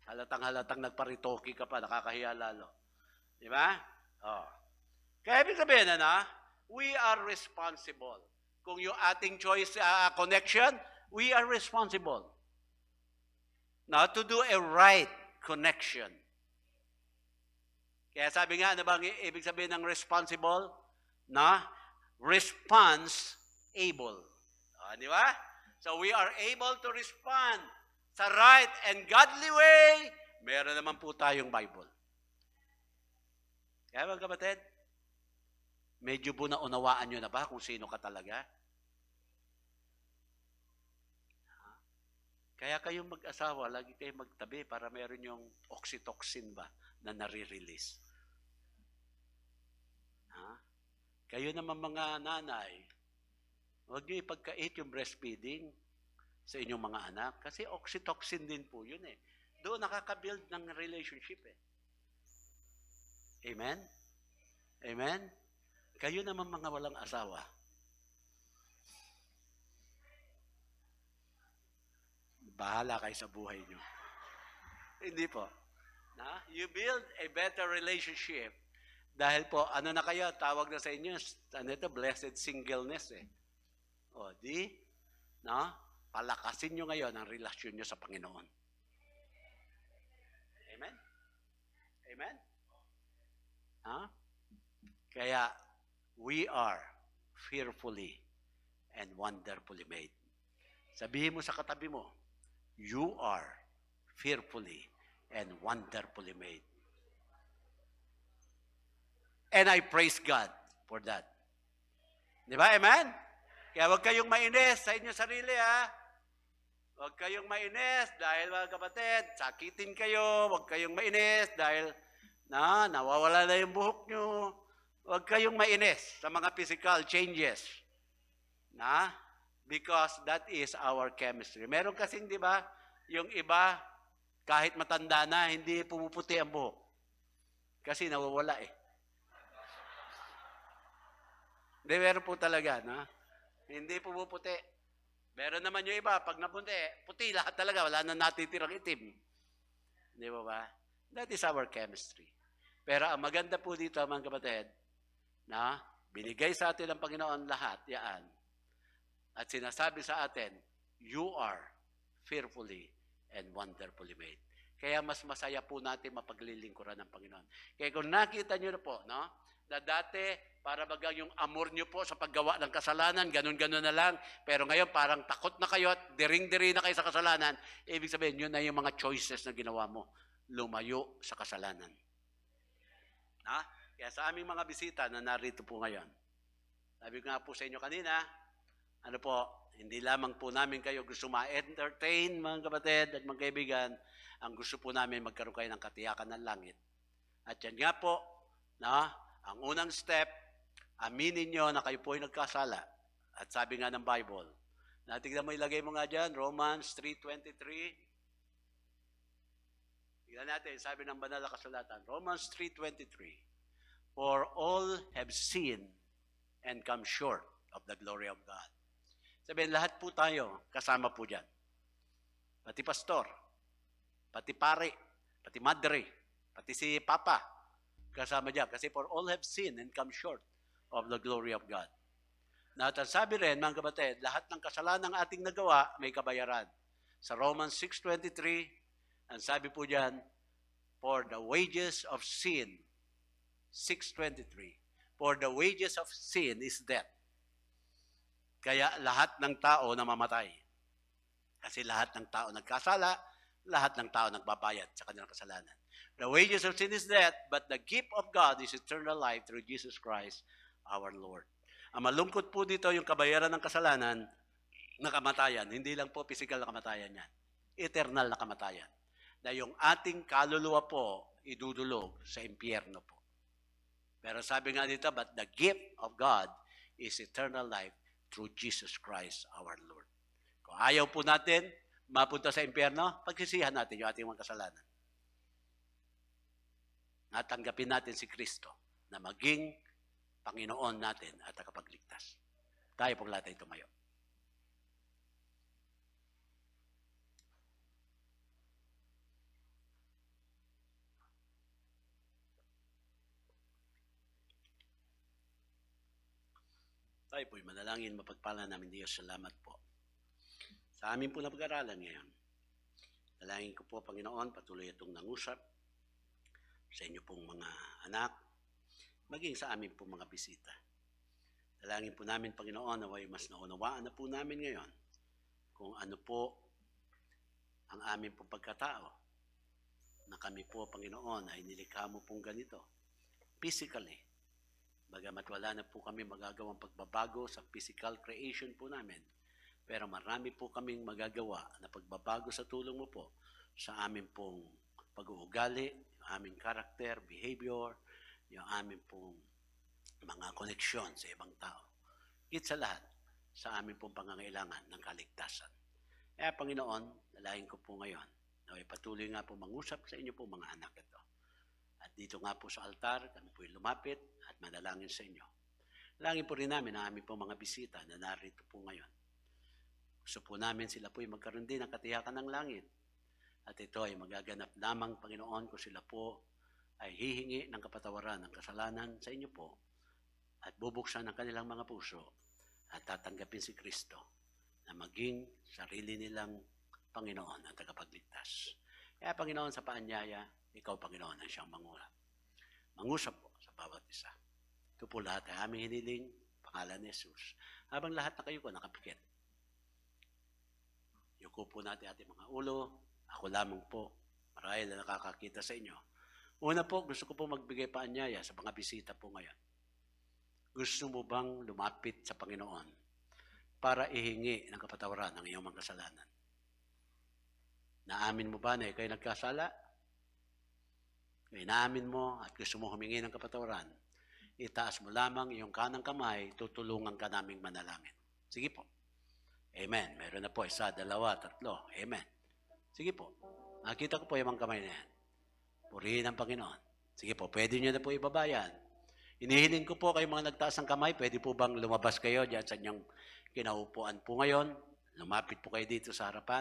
Halatang nagparitoki ka pa, nakakahiya lalo. Di ba? Oh. Kaya ibig sabihin we are responsible. Kung yung ating choice connection, we are responsible. Now, to do a right connection. Kaya sabi nga, ano bang ibig sabihin ng responsible? Response able. Di ba? So, we are able to respond sa right and godly way. Meron naman po tayong Bible. Kaya mga kapatid, medyo po naunawaan nyo na ba kung sino ka talaga? Kaya kayong mag-asawa, lagi kayong magtabi para meron yung oxytocin ba na nare-release. Kayo naman mga nanay, huwag nyo ipagkait yung breastfeeding sa inyong mga anak kasi oxytocin din po yun eh. Doon nakaka-build ng relationship eh. Amen? Amen? Kayo naman mga walang asawa. Bahala kayo sa buhay nyo. Hindi po. You build a better relationship dahil po, ano na kayo, tawag na sa inyo, blessed singleness eh. Palakasin nyo ngayon ang relasyon nyo sa Panginoon. Amen? Amen? Kaya, we are fearfully and wonderfully made. Sabihin mo sa katabi mo, you are fearfully and wonderfully made. And I praise God for that. Di ba? Amen? Kaya huwag kayong mainis sa inyong sarili, Huwag kayong mainis dahil, mga kapatid, sakitin kayo. Huwag kayong mainis dahil nawawala na yung buhok nyo. Huwag kayong mainis sa mga physical changes. Because that is our chemistry. Meron kasing, di ba, yung iba, kahit matanda na, hindi pumuputi ang buhok. Kasi nawawala eh. Hindi, meron po talaga, hindi pumuputi. Meron naman yung iba, pag napunti, puti lahat talaga, wala na natitirang itim. Di ba? That is our chemistry. Pero ang maganda po dito, mga kapatid, binigay sa atin ng Panginoon lahat, yan. At sinasabi sa atin, you are fearfully and wonderfully made. Kaya mas masaya po natin mapaglilingkuran ng Panginoon. Kaya kung nakita nyo na po, na dati, para bagang yung amor nyo po sa paggawa ng kasalanan, ganun-ganun na lang. Pero ngayon, parang takot na kayo at diring-diri na kayo sa kasalanan. Ibig sabihin, yun na yung mga choices na ginawa mo. Lumayo sa kasalanan. Kaya sa aming mga bisita na narito po ngayon, sabi ko nga po sa inyo kanina, hindi lamang po namin kayo gusto ma-entertain, mga kapatid at mga kaibigan, ang gusto po namin magkaroon kayo ng katiyakan ng langit. At yan nga po, ang unang step, aminin nyo na kayo po ay nagkasala. At sabi nga ng Bible, tignan mo, ilagay mo nga dyan, Romans 3:23. Tignan natin, sabi ng banal na kasulatan, Romans 3:23. For all have sinned and come short of the glory of God. Sabihin, lahat po tayo kasama po dyan. Pati pastor, pati pare, pati madre, pati si papa, kasama dyan. Kasi for all have sinned and come short of the glory of God. Na at sabi rin, mga kapatid, lahat ng kasalanan ng ating nagawa, may kabayaran. Sa Romans 6:23, ang sabi po dyan, for the wages of sin, 6:23, for the wages of sin is death. Kaya lahat ng tao namamatay. Kasi lahat ng tao nagkasala, lahat ng tao nagbabayad sa kanilang kasalanan. The wages of sin is death, but the gift of God is eternal life through Jesus Christ, our Lord. Ang malungkot po dito yung kabayaran ng kasalanan na kamatayan. Hindi lang po physical na kamatayan yan. Eternal na kamatayan. Na yung ating kaluluwa po idudulog sa impyerno po. Pero sabi nga dito, but the gift of God is eternal life through Jesus Christ our Lord. Kung ayaw po natin mapunta sa impyerno, pagsisihan natin yung ating mga kasalanan. Natanggapin natin si Kristo na maging Panginoon natin at tagapagligtas. Tayo pong lahat ay tumayo. Tayo po'y manalangin, mapagpala namin Diyos, salamat po. Sa amin po na pag-aralan ngayon, dalangin ko po, Panginoon, patuloy itong nangusap sa inyo pong mga anak, maging sa amin po mga bisita. Dalangin po namin, Panginoon, na mas naunawaan na po namin ngayon kung ano po ang amin pong pagkatao na kami po, Panginoon, ay nilikha mo pong ganito, physically. Bagamat wala na po kami magagawang pagbabago sa physical creation po namin, pero marami po kaming magagawa na pagbabago sa tulong mo po sa amin pong pag-uugali, yung aming character, behavior, yung amin pong mga koneksyon sa ibang tao. Higit sa lahat, sa amin pong pangangailangan ng kaligtasan. Kaya Panginoon, dalangin ko po ngayon na patuloy nga po mangusap sa inyo po mga anak ito. At dito nga po sa altar, kami po lumapit at manalangin sa inyo. Dalangin po rin namin ang aming po mga bisita na narito po ngayon. Gusto po namin sila po magkaroon din ng katiyakan ng langit. At ito ay magaganap lamang, Panginoon, kung sila po ay hihingi ng kapatawaran ng kasalanan sa inyo po at bubuksan ang kanilang mga puso at tatanggapin si Kristo na maging sarili nilang Panginoon at tagapagligtas. Kaya Panginoon, sa paanyaya, ikaw, Panginoon, ang siyang mangusap po sa bawat isa. Ito po lahat ay aming hiniling, pangalan ni Jesus. Habang lahat na kayo po nakapikit. Yuko po natin ating mga ulo. Ako lamang po, marahil na nakakakita sa inyo. Una po, gusto ko po magbigay paanyaya sa mga bisita po ngayon. Gusto mo bang lumapit sa Panginoon para ihingi ng kapatawaran ng iyong mga kasalanan? Naamin mo ba na kayo nagkasala? Inaamin mo at gusto mo humingi ng kapatawaran, itaas mo lamang iyong kanang kamay, tutulungan ka naming manalangin. Sige po. Amen. Meron na po, 1, 2, 3. Amen. Sige po. Nakita ko po yung mga kamay na yan. Purihin ang Panginoon. Sige po, pwede nyo na po ibabayan. Inihiling ko po kayo mga nagtaas ng kamay, pwede po bang lumabas kayo dyan sa inyong kinaupuan po ngayon? Lumapit po kayo dito sa harapan.